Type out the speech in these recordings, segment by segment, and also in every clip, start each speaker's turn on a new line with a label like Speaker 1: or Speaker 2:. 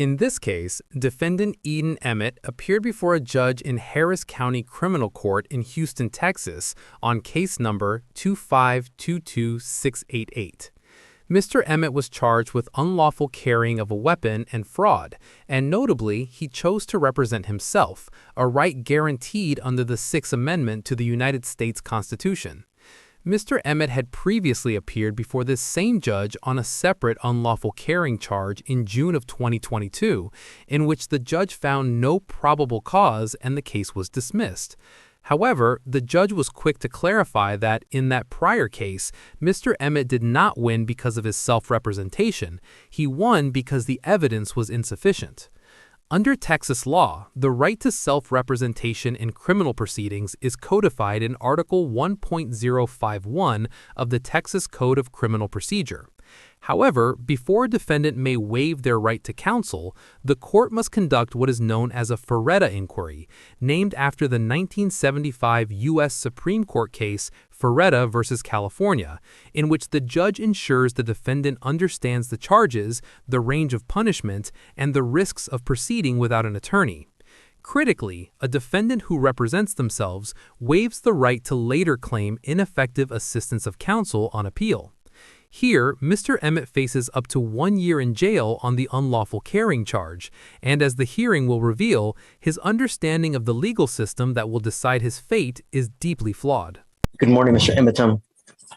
Speaker 1: In this case, defendant Eden Emmett appeared before a judge in Harris County Criminal Court in Houston, Texas, on case number 2522688. Mr. Emmett was charged with unlawful carrying of a weapon and fraud, and notably, he chose to represent himself, a right guaranteed under the Sixth Amendment to the United States Constitution. Mr. Emmett had previously appeared before this same judge on a separate unlawful carrying charge in June of 2022, in which the judge found no probable cause and the case was dismissed. However, the judge was quick to clarify that in that prior case, Mr. Emmett did not win because of his self-representation. He won because the evidence was insufficient. Under Texas law, the right to self-representation in criminal proceedings is codified in Article 1.051 of the Texas Code of Criminal Procedure. However, before a defendant may waive their right to counsel, the court must conduct what is known as a Ferretta inquiry, named after the 1975 U.S. Supreme Court case Ferretta v. California, in which the judge ensures the defendant understands the charges, the range of punishment, and the risks of proceeding without an attorney. Critically, a defendant who represents themselves waives the right to later claim ineffective assistance of counsel on appeal. Here, Mr. Emmett faces up to 1 year in jail on the unlawful carrying charge, and as the hearing will reveal, his understanding of the legal system that will decide his fate is deeply flawed.
Speaker 2: Good morning, Mr. Emmett. Do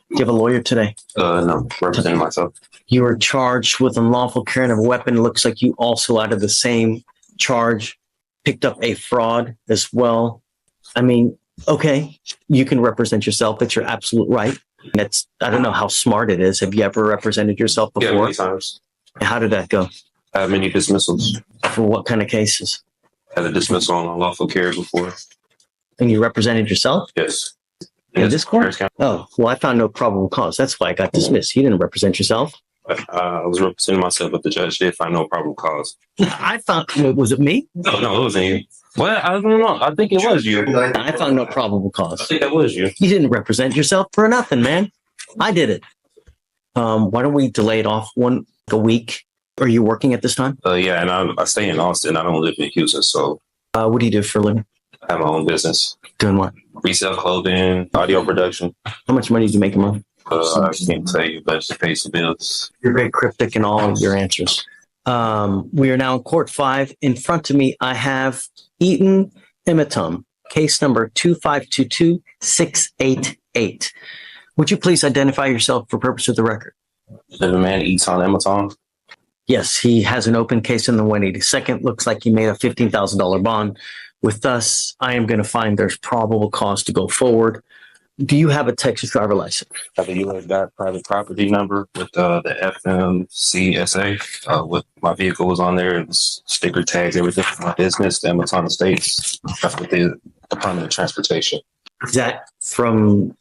Speaker 2: you have a lawyer today?
Speaker 3: No, representing myself.
Speaker 2: You were charged with unlawful carrying of a weapon. It looks like you also, out of the same charge, picked up a fraud as well. I mean, okay, you can represent yourself. That's your absolute right. I don't know how smart it is. Have you ever represented yourself before?
Speaker 3: Yeah, many times.
Speaker 2: How did that go?
Speaker 3: Many dismissals.
Speaker 2: For what kind of cases?
Speaker 3: Had a dismissal on unlawful carry before.
Speaker 2: And you represented yourself?
Speaker 3: Yes.
Speaker 2: In this court? Oh, well, I found no probable cause. That's why I got dismissed. You didn't represent yourself.
Speaker 3: I was representing myself, but the judge did find no probable cause.
Speaker 2: I found, was it me?
Speaker 3: No, it wasn't you. Well, I don't know. I think it was you.
Speaker 2: I found no probable cause.
Speaker 3: I think that was you.
Speaker 2: You didn't represent yourself for nothing, man. I did it. Why don't we delay it off a week? Are you working at this time?
Speaker 3: Yeah, and I stay in Austin. I don't live in Houston, so.
Speaker 2: What do you do for a living?
Speaker 3: I have my own business.
Speaker 2: Doing what?
Speaker 3: Resell clothing, audio production.
Speaker 2: How much money do you make a month?
Speaker 3: I can't tell you, but it pays the bills.
Speaker 2: You're very cryptic in all of your answers. We are now in Court 5. In front of me, I have Eden Emmett, case number 2522688. Would you please identify yourself for purpose of the record?
Speaker 3: The man eats on Emmett.
Speaker 2: Yes, he has an open case in the 182nd. Looks like he made a $15,000 bond. With us, I am going to find there's probable cause to go forward. Do you have a Texas driver license?
Speaker 3: I have a U.S. private property number with the FMCSA. With my vehicle was on there. It was sticker tags, everything for my business, the Emmett Estates. That's with the Department of Transportation.
Speaker 2: Is that from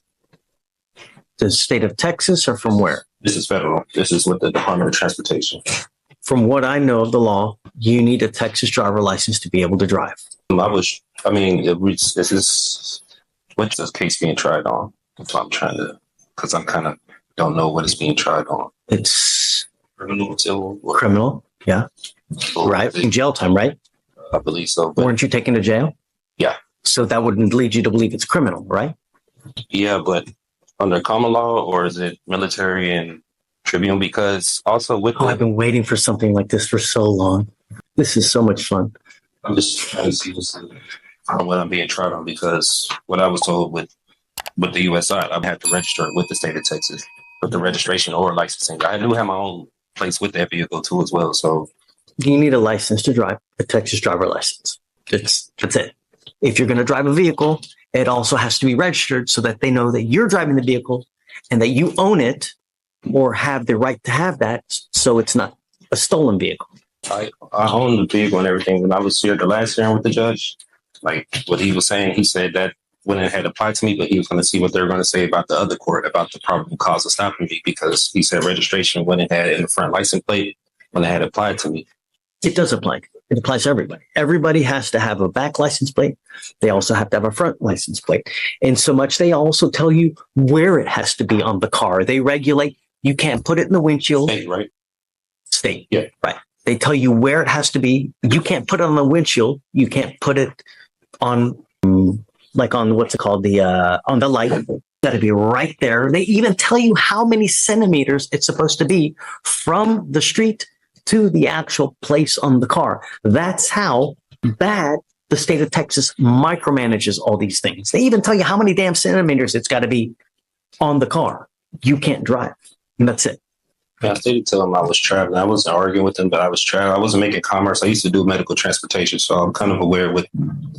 Speaker 2: the state of Texas or from where?
Speaker 3: This is federal. This is with the Department of Transportation.
Speaker 2: From what I know of the law, you need a Texas driver license to be able to drive.
Speaker 3: This is what's this case being tried on? That's what I'm trying to, because I kind of don't know what it's being tried on.
Speaker 2: It's
Speaker 3: criminal, civil,
Speaker 2: criminal, yeah. Right, in jail time, right?
Speaker 3: I believe so.
Speaker 2: Weren't you taken to jail?
Speaker 3: Yeah.
Speaker 2: So that wouldn't lead you to believe it's criminal, right?
Speaker 3: Yeah, but under common law, or is it military and tribunal? Because also with
Speaker 2: I've been waiting for something like this for so long. This is so much fun.
Speaker 3: I'm just trying to see what I'm being tried on, because what I was told with the U.S. side, I had to register with the state of Texas with the registration or licensing. I do have my own place with that vehicle too as well. So
Speaker 2: you need a license to drive, a Texas driver license. That's it. If you're going to drive a vehicle, it also has to be registered so that they know that you're driving the vehicle and that you own it or have the right to have that, so it's not a stolen vehicle.
Speaker 3: I own the vehicle and everything. When I was here the last hearing with the judge, like what he was saying, he said that when it had applied to me, but he was going to see what they were going to say about the other court, about the probable cause of stopping me, because he said registration when it had in the front license plate, when it had applied to me.
Speaker 2: It does apply. It applies to everybody. Everybody has to have a back license plate. They also have to have a front license plate. And so much, they also tell you where it has to be on the car. They regulate. You can't put it in the windshield.
Speaker 3: State, right?
Speaker 2: State.
Speaker 3: Yeah.
Speaker 2: Right. They tell you where it has to be. You can't put it on the windshield. You can't put it on, like on what's it called, on the light. It's got to be right there. They even tell you how many centimeters it's supposed to be from the street to the actual place on the car. That's how bad the state of Texas micromanages all these things. They even tell you how many damn centimeters it's got to be on the car. You can't drive. And that's it.
Speaker 3: Yeah, I did tell him I was traveling. I wasn't arguing with him, but I was traveling. I wasn't making commerce. I used to do medical transportation, so I'm kind of aware with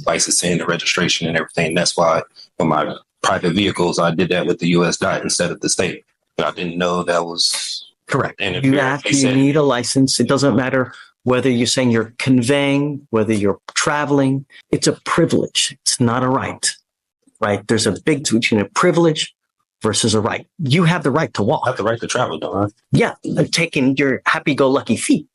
Speaker 3: licensing, the registration, and everything. That's why for my private vehicles, I did that with the U.S. DOT instead of the state. But I didn't know that was
Speaker 2: correct. You need a license. It doesn't matter whether you're saying you're conveying, whether you're traveling. It's a privilege. It's not a right. Right? There's a big difference between a privilege versus a right. You have the right to walk.
Speaker 3: I have the right to travel, don't I?
Speaker 2: Yeah, taking your happy-go-lucky feet.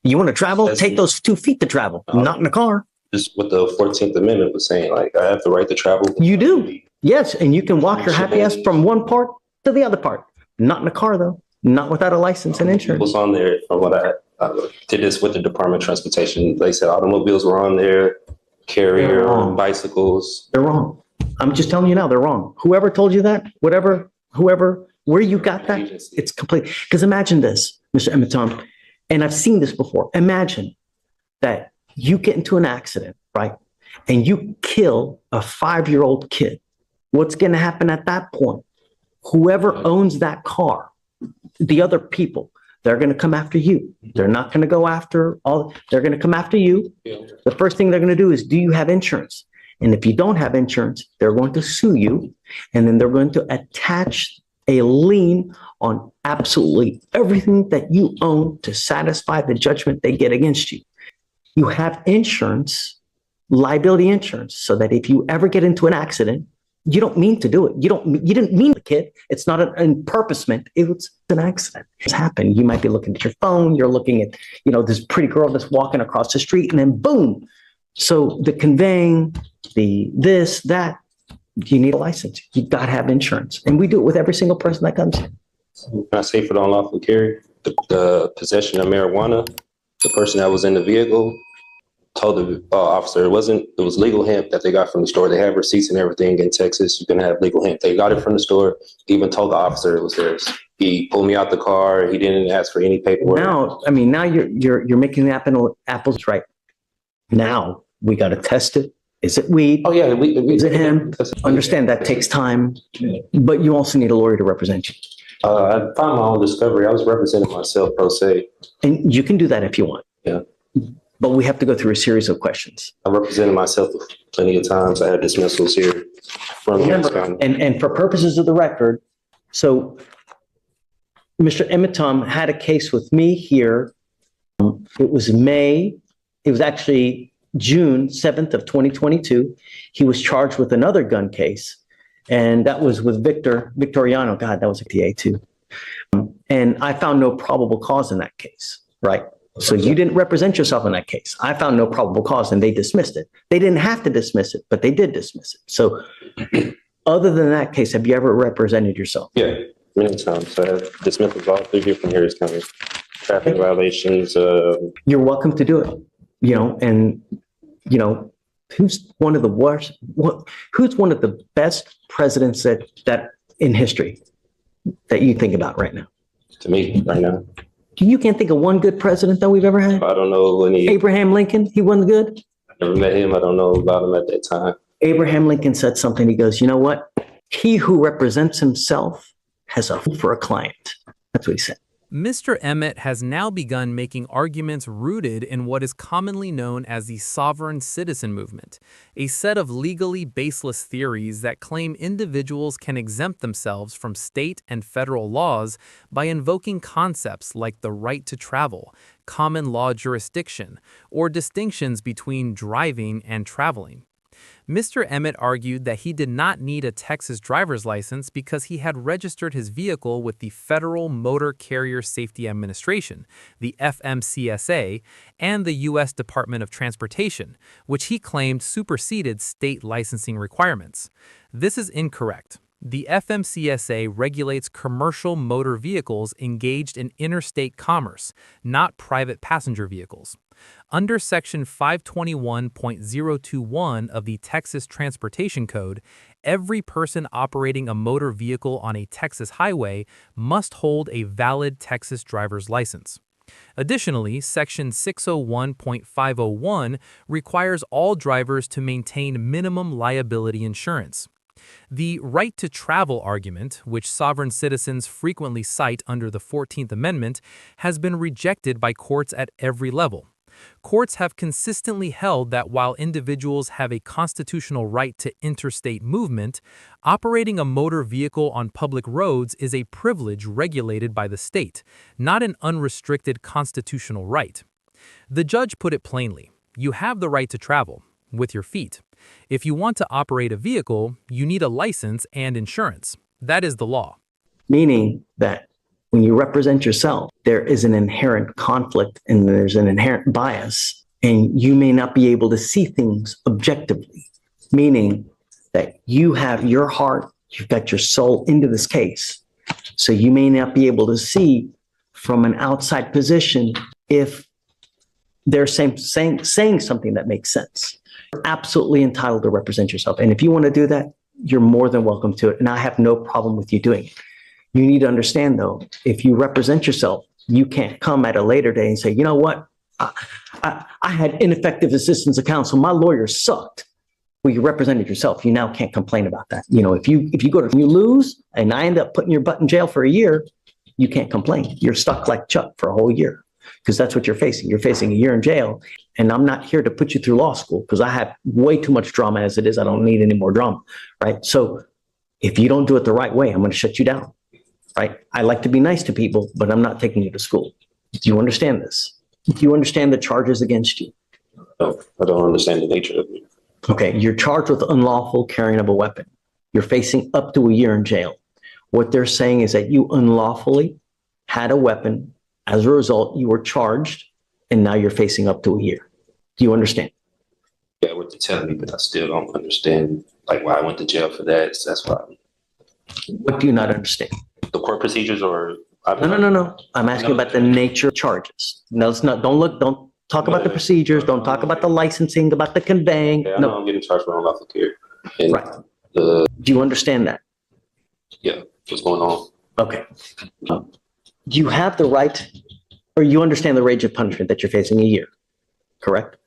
Speaker 2: You want to travel? Take those 2 feet to travel, not in a car.
Speaker 3: Just what the 14th Amendment was saying, like, I have the right to travel.
Speaker 2: You do. Yes, and you can walk your happy ass from one part to the other part. Not in a car, though. Not without a license and insurance.
Speaker 3: What's on there from what I did this with the Department of Transportation. They said automobiles were on there, carrier, bicycles.
Speaker 2: They're wrong. I'm just telling you now, they're wrong. Whoever told you that, whoever, where you got that, it's complete. Because imagine this, Mr. Emmett, and I've seen this before. Imagine that you get into an accident, right? And you kill a 5-year-old kid. What's going to happen at that point? Whoever owns that car, the other people, they're going to come after you. They're not going to go after they're going to come after you. The first thing they're going to do is, do you have insurance? And if you don't have insurance, they're going to sue you. And then they're going to attach a lien on absolutely everything that you own to satisfy the judgment they get against you. You have insurance, liability insurance, so that if you ever get into an accident, you don't mean to do it. You didn't mean the kid. It's not an purposement. It was an accident. It's happened. You might be looking at your phone. You're looking at, this pretty girl that's walking across the street, and then boom. So the conveying, this, that, you need a license. You got to have insurance. And we do it with every single person that comes in.
Speaker 3: Can I say for the unlawful carry, the possession of marijuana, the person that was in the vehicle told the officer it was legal hemp that they got from the store. They have receipts and everything in Texas. You can have legal hemp. They got it from the store. He even told the officer it was theirs. He pulled me out the car. He didn't ask for any paperwork.
Speaker 2: Now you're making the apples right. Now we got to test it. Is it weed?
Speaker 3: Oh yeah,
Speaker 2: is it hemp? Understand that takes time, but you also need a lawyer to represent you.
Speaker 3: I found my own discovery. I was representing myself pro se.
Speaker 2: And you can do that if you want.
Speaker 3: Yeah.
Speaker 2: But we have to go through a series of questions.
Speaker 3: I represented myself plenty of times. I had dismissals here from
Speaker 2: and for purposes of the record, so Mr. Emmett had a case with me here. It was actually June 7th of 2022. He was charged with another gun case, and that was with Victoriano. God, that was a TA too. And I found no probable cause in that case, right? So you didn't represent yourself in that case. I found no probable cause and they dismissed it. They didn't have to dismiss it, but they did dismiss it. So other than that case, have you ever represented yourself?
Speaker 3: Yeah, many times. I have dismissals all 3 different years coming. Traffic violations.
Speaker 2: You're welcome to do it. Who's one of the worst? Who's one of the best presidents that in history that you think about right now?
Speaker 3: To me, right now.
Speaker 2: You can't think of one good president that we've ever had?
Speaker 3: I don't know any.
Speaker 2: Abraham Lincoln, he wasn't good?
Speaker 3: I never met him. I don't know about him at that time.
Speaker 2: Abraham Lincoln said something. He goes, you know what? He who represents himself has a fool for a client. That's what he said.
Speaker 1: Mr. Emmett has now begun making arguments rooted in what is commonly known as the sovereign citizen movement, a set of legally baseless theories that claim individuals can exempt themselves from state and federal laws by invoking concepts like the right to travel, common law jurisdiction, or distinctions between driving and traveling. Mr. Emmett argued that he did not need a Texas driver's license because he had registered his vehicle with the Federal Motor Carrier Safety Administration, the FMCSA, and the U.S. Department of Transportation, which he claimed superseded state licensing requirements. This is incorrect. The FMCSA regulates commercial motor vehicles engaged in interstate commerce, not private passenger vehicles. Under Section 521.021 of the Texas Transportation Code, every person operating a motor vehicle on a Texas highway must hold a valid Texas driver's license. Additionally, Section 601.501 requires all drivers to maintain minimum liability insurance. The right to travel argument, which sovereign citizens frequently cite under the 14th Amendment, has been rejected by courts at every level. Courts have consistently held that while individuals have a constitutional right to interstate movement, operating a motor vehicle on public roads is a privilege regulated by the state, not an unrestricted constitutional right. The judge put it plainly: you have the right to travel with your feet. If you want to operate a vehicle, you need a license and insurance. That is the law.
Speaker 2: Meaning that when you represent yourself, there is an inherent conflict and there's an inherent bias, and you may not be able to see things objectively. Meaning that you have your heart, you've got your soul into this case. So you may not be able to see from an outside position if they're saying something that makes sense. You're absolutely entitled to represent yourself. And if you want to do that, you're more than welcome to it. And I have no problem with you doing it. You need to understand, though, if you represent yourself, you can't come at a later day and say, you know what, I had ineffective assistance of counsel. My lawyer sucked. Well, you represented yourself. You now can't complain about that. You know, if you lose and I end up putting your butt in jail for a year, you can't complain. You're stuck like Chuck for a whole year, because that's what you're facing. You're facing a year in jail. And I'm not here to put you through law school because I have way too much drama as it is. I don't need any more drama, right? So if you don't do it the right way, I'm going to shut you down, right? I like to be nice to people, but I'm not taking you to school. Do you understand this? Do you understand the charges against you?
Speaker 3: No, I don't understand the nature of it.
Speaker 2: Okay, you're charged with unlawful carrying of a weapon. You're facing up to a year in jail. What they're saying is that you unlawfully had a weapon. As a result, you were charged, and now you're facing up to a year. Do you understand?
Speaker 3: Yeah, what you're telling me, but I still don't understand like why I went to jail for that. So that's why.
Speaker 2: What do you not understand?
Speaker 3: The court procedures, or
Speaker 2: No. I'm asking about the nature of charges. No, it's not. Don't talk about the procedures. Don't talk about the licensing, about the conveying.
Speaker 3: Yeah, I know I'm getting charged for unlawful carry.
Speaker 2: Right. Do you understand that?
Speaker 3: Yeah, what's going on?
Speaker 2: Okay. You have the right, or you understand the range of punishment that you're facing a year, correct?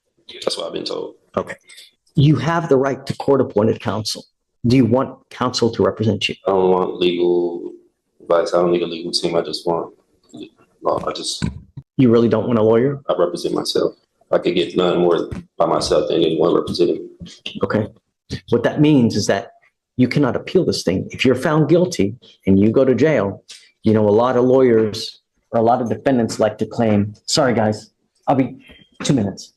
Speaker 3: That's what I've been told.
Speaker 2: Okay. You have the right to court-appointed counsel. Do you want counsel to represent you?
Speaker 3: I don't want legal advice. I don't need a legal team. I just want law.
Speaker 2: You really don't want a lawyer?
Speaker 3: I represent myself. I could get none more by myself than anyone representing me.
Speaker 2: Okay. What that means is that you cannot appeal this thing. If you're found guilty and you go to jail, you know, a lot of lawyers or a lot of defendants like to claim, sorry guys, I'll be 2 minutes.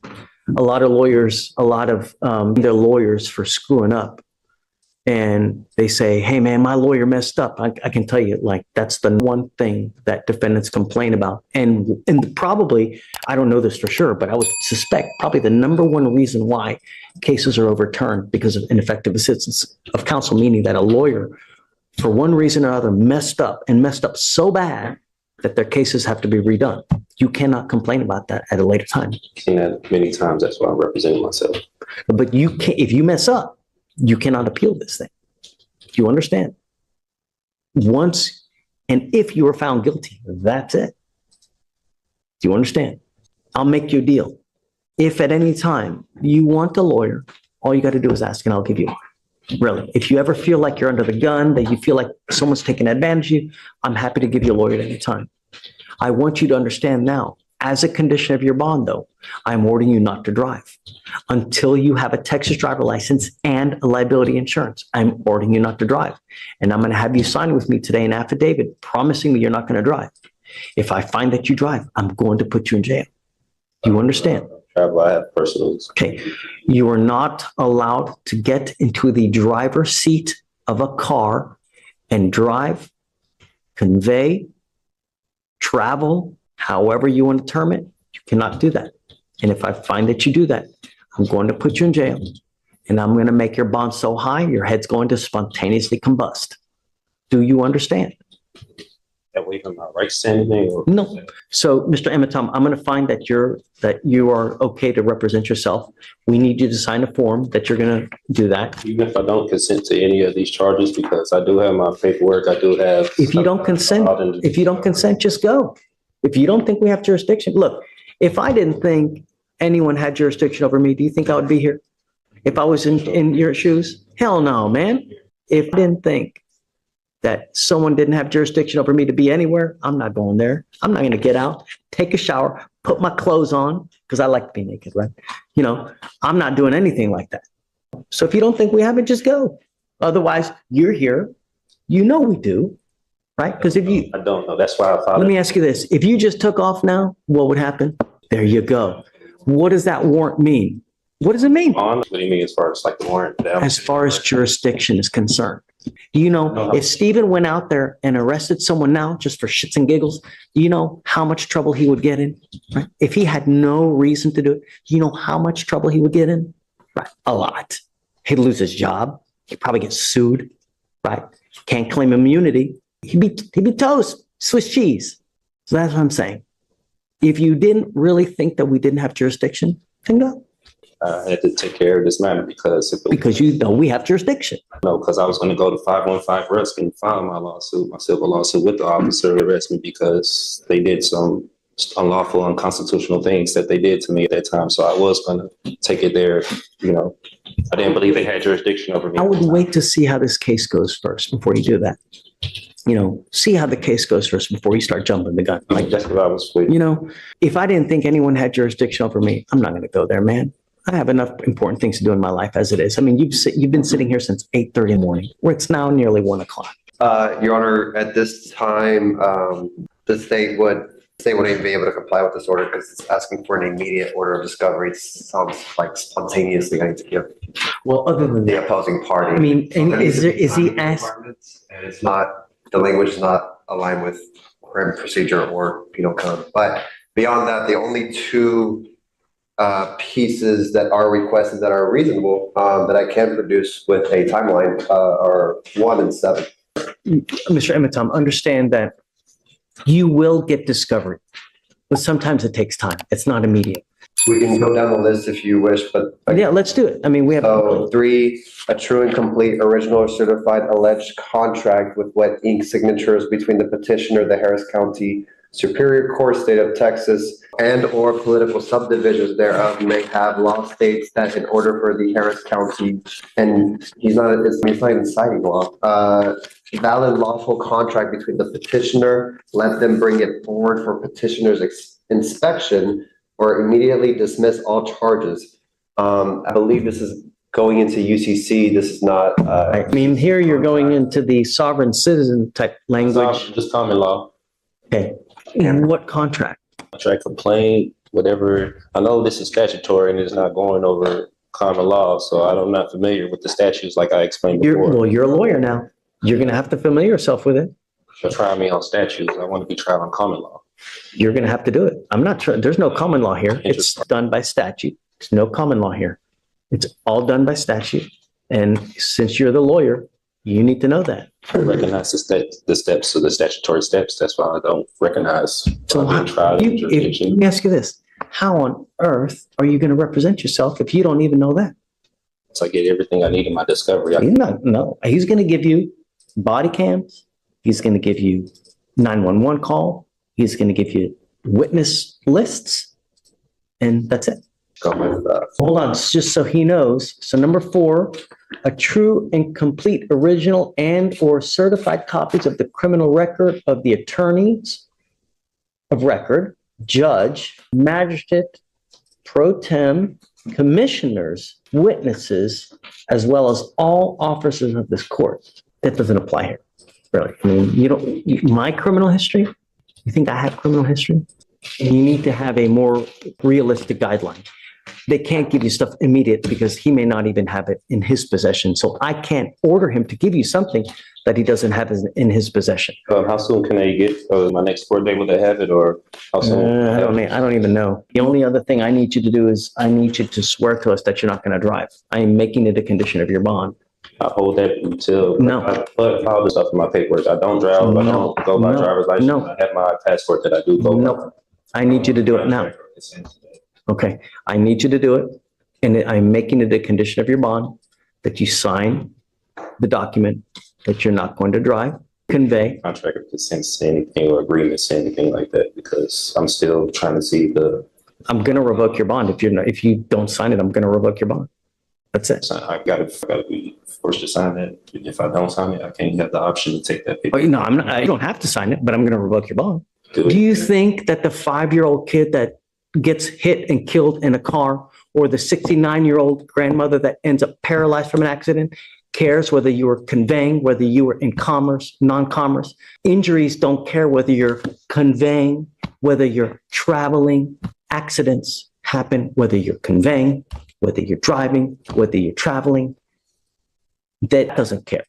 Speaker 2: A lot of lawyers, they're lawyers for screwing up. And they say, hey man, my lawyer messed up. I can tell you, like, that's the one thing that defendants complain about. And probably, I don't know this for sure, but I would suspect probably the number one reason why cases are overturned because of ineffective assistance of counsel, meaning that a lawyer, for one reason or other, messed up so bad that their cases have to be redone. You cannot complain about that at a later time.
Speaker 3: I've seen that many times. That's why I'm representing myself.
Speaker 2: But you can't, if you mess up, you cannot appeal this thing. Do you understand? Once, and if you are found guilty, that's it. Do you understand? I'll make you a deal. If at any time you want a lawyer, all you got to do is ask and I'll give you one. Really. If you ever feel like you're under the gun, that you feel like someone's taking advantage of you, I'm happy to give you a lawyer at any time. I want you to understand now, as a condition of your bond, though, I'm ordering you not to drive until you have a Texas driver license and a liability insurance. I'm ordering you not to drive. And I'm going to have you sign with me today an affidavit promising me you're not going to drive. If I find that you drive, I'm going to put you in jail. Do you understand?
Speaker 3: Travel, I have personals.
Speaker 2: Okay. You are not allowed to get into the driver's seat of a car and drive, convey, travel, however you want to term it. You cannot do that. And if I find that you do that, I'm going to put you in jail and I'm going to make your bond so high, your head's going to spontaneously combust. Do you understand?
Speaker 3: That way, am I right saying anything? Or
Speaker 2: No. So, Mr. Ematom, I'm going to find that you are okay to represent yourself. We need you to sign a form that you're going to do that.
Speaker 3: even if I don't consent to any of these charges, because I do have my paperwork, I do have.
Speaker 2: If you don't consent, just go. If you don't think we have jurisdiction, look, if I didn't think anyone had jurisdiction over me, do you think I would be here? If I was in your shoes? Hell no, man. If I didn't think that someone didn't have jurisdiction over me to be anywhere, I'm not going there. I'm not going to get out, take a shower, put my clothes on, because I like to be naked, right? You know, I'm not doing anything like that. So if you don't think we have it, just go. Otherwise, you're here. You know we do, right? Because if you...
Speaker 3: I don't know. That's why I filed.
Speaker 2: Let me ask you this. If you just took off now, what would happen? There you go. What does that warrant mean? What does it mean?
Speaker 3: What do you mean as far as like the warrant?
Speaker 2: As far as jurisdiction is concerned. Do you know, if Stephen went out there and arrested someone now just for shits and giggles, do you know how much trouble he would get in? Right? If he had no reason to do it, do you know how much trouble he would get in? Right. A lot. He'd lose his job. He'd probably get sued. Right. Can't claim immunity. He'd be toast, Swiss cheese. So that's what I'm saying. If you didn't really think that we didn't have jurisdiction, then go.
Speaker 3: I had to take care of this matter because
Speaker 2: you know we have jurisdiction.
Speaker 3: No, because I was going to go to 515 Rusk and file my civil lawsuit with the officer who arrested me because they did some unlawful, unconstitutional things that they did to me at that time. So I was going to take it there. You know, I didn't believe they had jurisdiction over me.
Speaker 2: I would wait to see how this case goes first before you do that. You know, see how the case goes first before you start jumping the gun.
Speaker 3: Like that's what I was waiting.
Speaker 2: You know, if I didn't think anyone had jurisdiction over me, I'm not going to go there, man. I have enough important things to do in my life as it is. I mean, you've been sitting here since 8:30 in the morning, where it's now nearly 1 o'clock.
Speaker 4: Your Honor, at this time, the state wouldn't even be able to comply with this order because it's asking for an immediate order of discovery. It sounds like spontaneously I need to give
Speaker 2: Well, other than
Speaker 4: the
Speaker 2: that,
Speaker 4: opposing party.
Speaker 2: I mean, and is he asked?
Speaker 4: And it's not, the language is not aligned with criminal procedure or penal code. But beyond that, the only two pieces that are requested that are reasonable that I can produce with a timeline are 1 and 7.
Speaker 2: Mr. Ematom, understand that you will get discovery, but sometimes it takes time. It's not immediate.
Speaker 4: We can go down the list if you wish, but
Speaker 2: Yeah, let's do it. I mean, we have.
Speaker 4: So 3, a true and complete original or certified alleged contract with wet ink signatures between the petitioner, the Harris County Superior Court, State of Texas, and or political subdivisions thereof may have law states that in order for the Harris County, and it's not even citing law, valid lawful contract between the petitioner, let them bring it forward for petitioner's inspection or immediately dismiss all charges. I believe this is going into UCC. This is not.
Speaker 2: I mean, here you're going into the sovereign citizen type language.
Speaker 3: Just common law.
Speaker 2: Okay. And what contract?
Speaker 3: Contract complaint, whatever. I know this is statutory and it's not going over common law, so I'm not familiar with the statutes like I explained before.
Speaker 2: Well, you're a lawyer now. You're going to have to familiar yourself with it.
Speaker 3: So try me on statutes. I want to be tried on common law.
Speaker 2: You're going to have to do it. I'm not sure. There's no common law here. It's done by statute. There's no common law here. It's all done by statute. And since you're the lawyer, you need to know that.
Speaker 3: I recognize the steps of the statutory steps. That's why I don't recognize
Speaker 2: so
Speaker 3: being tried in jurisdiction.
Speaker 2: Let me ask you this. How on earth are you going to represent yourself if you don't even know that?
Speaker 3: So I get everything I need in my discovery.
Speaker 2: He's going to give you body cams. He's going to give you 911 call. He's going to give you witness lists. And that's it. Hold on, just so he knows. So number 4, a true and complete original and or certified copies of the criminal record of the attorneys of record, judge, magistrate, pro tem, commissioners, witnesses, as well as all officers of this court. That doesn't apply here, really. I mean, my criminal history, you think I have criminal history? You need to have a more realistic guideline. They can't give you stuff immediate because he may not even have it in his possession. So I can't order him to give you something that he doesn't have in his possession.
Speaker 3: How soon can I get my next court date? Will they have it, or how soon?
Speaker 2: I don't even know. The only other thing I need you to do is I need you to swear to us that you're not going to drive. I am making it a condition of your bond.
Speaker 3: I hold that until
Speaker 2: No.
Speaker 3: I put all the stuff in my paperwork. I don't drive. I don't go by driver's license.
Speaker 2: No.
Speaker 3: I have my passport that I do go by.
Speaker 2: Nope. I need you to do it now. Okay, I need you to do it, and I'm making it a condition of your bond that you sign the document that you're not going to drive, convey.
Speaker 3: Contract if it sends anything or agreements, anything like that, because I'm still trying to see the.
Speaker 2: I'm going to revoke your bond if you don't sign it. I'm going to revoke your bond. That's it.
Speaker 3: I gotta be forced to sign that. If I don't sign it, I can't have the option to take that paper.
Speaker 2: Oh, no, I'm not. I don't have to sign it, but I'm going to revoke your bond.
Speaker 3: Do
Speaker 2: Do you think that the 5-year-old kid that gets hit and killed in a car, or the 69-year-old grandmother that ends up paralyzed from an accident, cares whether you were conveying, whether you were in commerce, non-commerce? Injuries don't care whether you're conveying, whether you're traveling. Accidents happen whether you're conveying, whether you're driving, whether you're traveling. That doesn't care.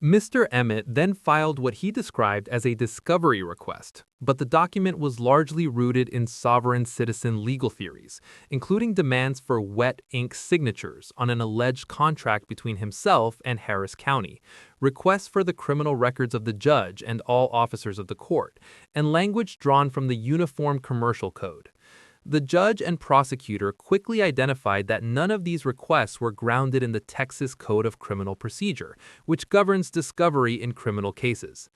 Speaker 1: Mr. Emmett then filed what he described as a discovery request, but the document was largely rooted in sovereign citizen legal theories, including demands for wet ink signatures on an alleged contract between himself and Harris County, requests for the criminal records of the judge and all officers of the court, and language drawn from the Uniform Commercial Code. The judge and prosecutor quickly identified that none of these requests were grounded in the Texas Code of Criminal Procedure, which governs discovery in criminal cases.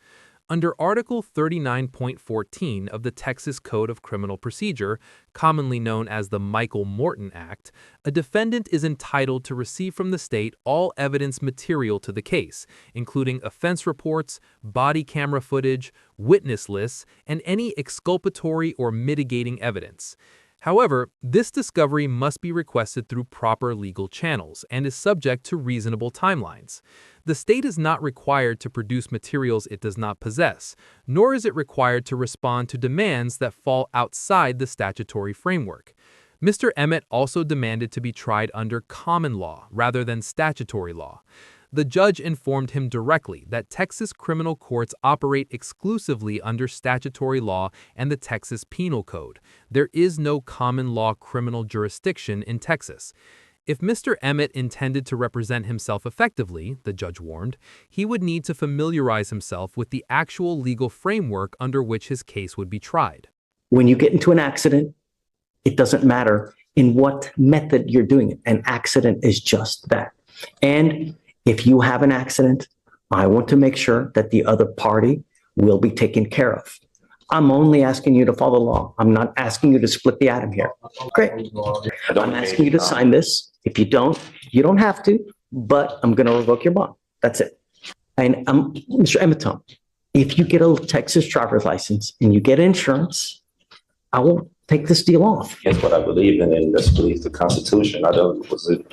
Speaker 1: Under Article 39.14 of the Texas Code of Criminal Procedure, commonly known as the Michael Morton Act, a defendant is entitled to receive from the state all evidence material to the case, including offense reports, body camera footage, witness lists, and any exculpatory or mitigating evidence. However, this discovery must be requested through proper legal channels and is subject to reasonable timelines. The state is not required to produce materials it does not possess, nor is it required to respond to demands that fall outside the statutory framework. Mr. Emmett also demanded to be tried under common law rather than statutory law. The judge informed him directly that Texas criminal courts operate exclusively under statutory law and the Texas Penal Code. There is no common law criminal jurisdiction in Texas. If Mr. Emmett intended to represent himself effectively, the judge warned, he would need to familiarize himself with the actual legal framework under which his case would be tried.
Speaker 2: When you get into an accident, it doesn't matter in what method you're doing it. An accident is just that. And if you have an accident, I want to make sure that the other party will be taken care of. I'm only asking you to follow the law. I'm not asking you to split the atom here. Great. I'm asking you to sign this. If you don't have to, but I'm going to revoke your bond. That's it. And Mr. Emmett, if you get a Texas driver's license and you get insurance, I will take this deal off.
Speaker 3: That's what I believe in, and that's believe the Constitution. I don't, was it?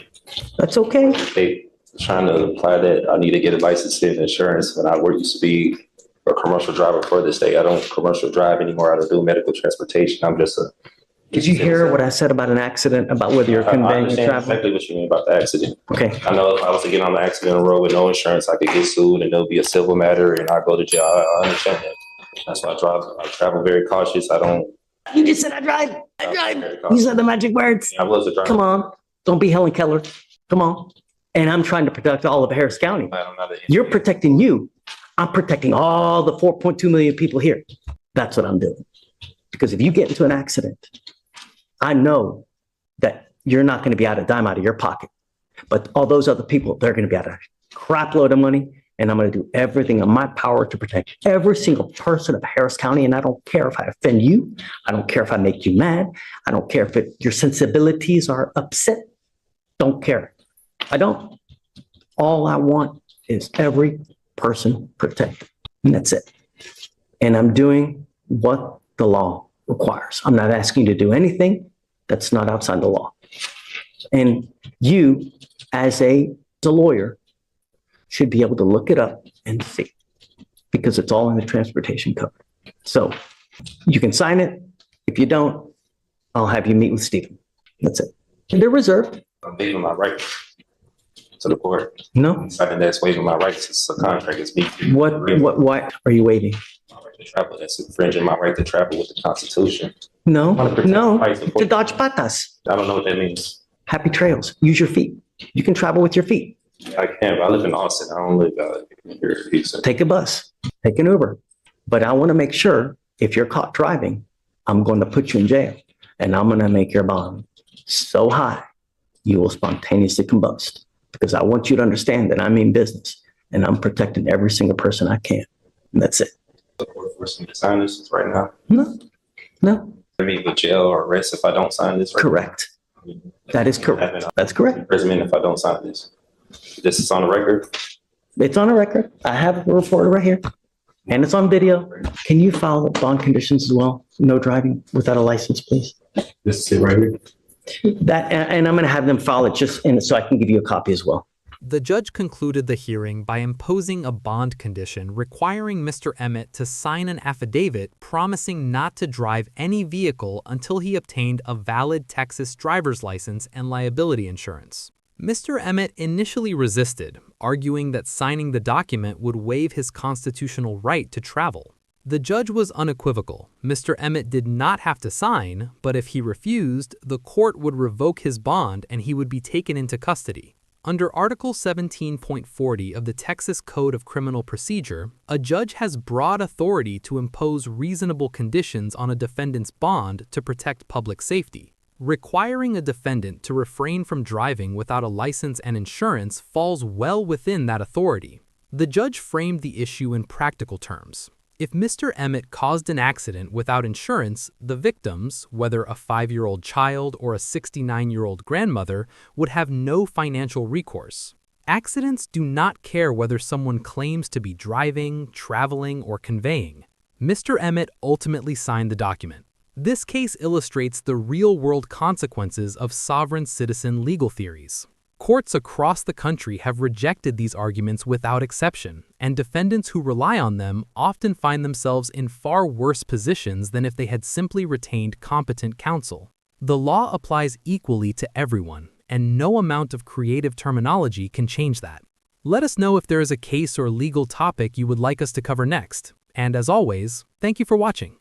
Speaker 2: That's okay.
Speaker 3: They trying to apply that I need to get a license and insurance when I used to be a commercial driver for the state. I don't commercial drive anymore. I don't do medical transportation. I'm just a.
Speaker 2: Did you hear what I said about an accident, about whether you're conveying or
Speaker 3: I understand
Speaker 2: traveling?
Speaker 3: exactly what you mean about the accident.
Speaker 2: Okay.
Speaker 3: I know if I was to get on the accident road with no insurance, I could get sued and there'll be a civil matter and I go to jail. I understand that. That's why I travel very cautious. I don't.
Speaker 2: You just said I drive. You said the magic words.
Speaker 3: I was a driver.
Speaker 2: Come on. Don't be Helen Keller. Come on. And I'm trying to protect all of Harris County. You're protecting you. I'm protecting all the 4.2 million people here. That's what I'm doing. Because if you get into an accident, I know that you're not going to be out a dime out of your pocket. But all those other people, they're going to be out a crap load of money. And I'm going to do everything in my power to protect every single person of Harris County. And I don't care if I offend you. I don't care if I make you mad. I don't care if your sensibilities are upset. Don't care. I don't. All I want is every person protected. And that's it. And I'm doing what the law requires. I'm not asking you to do anything that's not outside the law. And you, as a lawyer, should be able to look it up and see, because it's all in the transportation code. So you can sign it. If you don't, I'll have you meet with Stephen. That's it. They're reserved.
Speaker 3: I'm waiving my right to the court.
Speaker 2: No.
Speaker 3: Signing that's waiving my rights. It's a contract. It's me.
Speaker 2: Why are you waiving?
Speaker 3: My right to travel. That's infringing my right to travel with the Constitution.
Speaker 2: No.
Speaker 3: To
Speaker 2: dodge patas.
Speaker 3: I don't know what that means.
Speaker 2: Happy trails. Use your feet. You can travel with your feet.
Speaker 3: I can't. I live in Austin. I don't live here in Houston.
Speaker 2: Take a bus, take an Uber. But I want to make sure if you're caught driving, I'm going to put you in jail and I'm going to make your bond so high you will spontaneously combust. Because I want you to understand that I mean business and I'm protecting every single person I can. And that's it.
Speaker 3: Forcing me to sign this right now.
Speaker 2: No.
Speaker 3: I mean, with jail or arrest if I don't sign this. Right
Speaker 2: correct.
Speaker 3: now.
Speaker 2: That is correct. That's correct.
Speaker 3: Imprisonment if I don't sign this. This is on the record.
Speaker 2: It's on a record. I have a report right here. And it's on video. Can you file the bond conditions as well? No driving without a license, please.
Speaker 3: This is it right here.
Speaker 2: That, and I'm going to have them file it so I can give you a copy as well.
Speaker 1: The judge concluded the hearing by imposing a bond condition requiring Mr. Emmett to sign an affidavit promising not to drive any vehicle until he obtained a valid Texas driver's license and liability insurance. Mr. Emmett initially resisted, arguing that signing the document would waive his constitutional right to travel. The judge was unequivocal. Mr. Emmett did not have to sign, but if he refused, the court would revoke his bond and he would be taken into custody. Under Article 17.40 of the Texas Code of Criminal Procedure, a judge has broad authority to impose reasonable conditions on a defendant's bond to protect public safety. Requiring a defendant to refrain from driving without a license and insurance falls well within that authority. The judge framed the issue in practical terms. If Mr. Emmett caused an accident without insurance, the victims, whether a 5-year-old child or a 69-year-old grandmother, would have no financial recourse. Accidents do not care whether someone claims to be driving, traveling, or conveying. Mr. Emmett ultimately signed the document. This case illustrates the real-world consequences of sovereign citizen legal theories. Courts across the country have rejected these arguments without exception, and defendants who rely on them often find themselves in far worse positions than if they had simply retained competent counsel. The law applies equally to everyone, and no amount of creative terminology can change that. Let us know if there is a case or legal topic you would like us to cover next, and as always, thank you for watching.